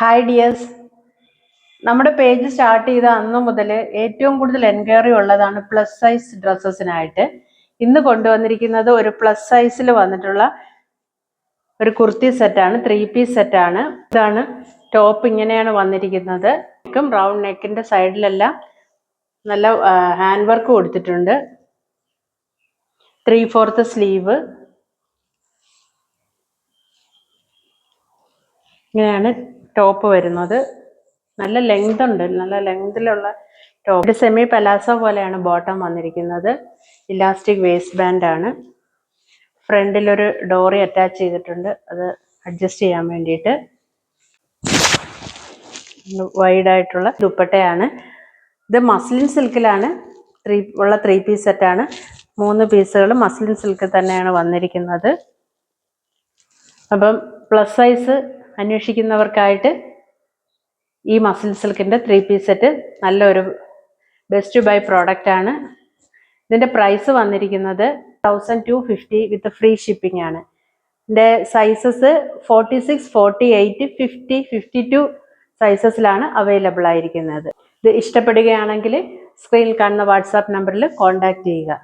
Hi dears, നമ്മുടെ page start ചെയ്ത അന്ന് മുതൽ ഏറ്റവും കൂടുതൽ എൻക്വയറി ഉള്ളതാണ് പ്ലസ് സൈസ് ഡ്രസ്സസിനായിട്ട്. ഇന്ന് കൊണ്ടുവന്നിരിക്കുന്നത് ഒരു പ്ലസ് സൈസിൽ വന്നിട്ടുള്ള ഒരു കുർത്തി സെറ്റാണ്, 3 പീസ് സെറ്റാണ്. ഇതാണ് ടോപ്പ്, ഇങ്ങനെയാണ് വന്നിരിക്കുന്നത്. റൗണ്ട് നെക്കിന്റെ സൈഡിലെല്ലാം നല്ല ഹാൻഡ് വർക്ക് കൊടുത്തിട്ടുണ്ട്. 3/4 സ്ലീവ്, ഇങ്ങനെയാണ് ടോപ്പ് വരുന്നത്. നല്ല ലെങ്ത് ഉണ്ട്, നല്ല ലെങ്തിലുള്ള ടോപ്പ്. സെമി പലാസോ പോലെയാണ് ബോട്ടം വന്നിരിക്കുന്നത്. ഇലാസ്റ്റിക് വേസ്റ്റ് ബാൻഡ് ആണ്. ഫ്രണ്ടിലൊരു ഡോറി അറ്റാച്ച് ചെയ്തിട്ടുണ്ട്, അത് അഡ്ജസ്റ്റ് ചെയ്യാൻ വേണ്ടിയിട്ട്. വൈഡായിട്ടുള്ള ദുപ്പട്ടയാണ്. ഇത് മസ്ലിൻ സിൽക്കിലാണ് ഉള്ള 3 പീസ് സെറ്റാണ്. 3 പീസുകൾ മസ്ലിൻ സിൽക്ക് തന്നെയാണ് വന്നിരിക്കുന്നത്. അപ്പം പ്ലസ് സൈസ് അന്വേഷിക്കുന്നവർക്കായിട്ട് ഈ മസിൽ സിൽക്കിൻ്റെ 3 പീസ് സെറ്റ് നല്ലൊരു ബെസ്റ്റ് ബൈ പ്രോഡക്റ്റ് ആണ്. ഇതിൻ്റെ പ്രൈസ് വന്നിരിക്കുന്നത് 1250 വിത്ത് ഫ്രീ ഷിപ്പിംഗ് ആണ്. ഇതിൻ്റെ സൈസസ് 46, 48, 50, 52 സൈസസിലാണ് അവൈലബിൾ ആയിരിക്കുന്നത്. ഇത് ഇഷ്ടപ്പെടുകയാണെങ്കിൽ സ്ക്രീനിൽ കാണുന്ന വാട്സാപ്പ് നമ്പറിൽ കോൺടാക്റ്റ് ചെയ്യുക.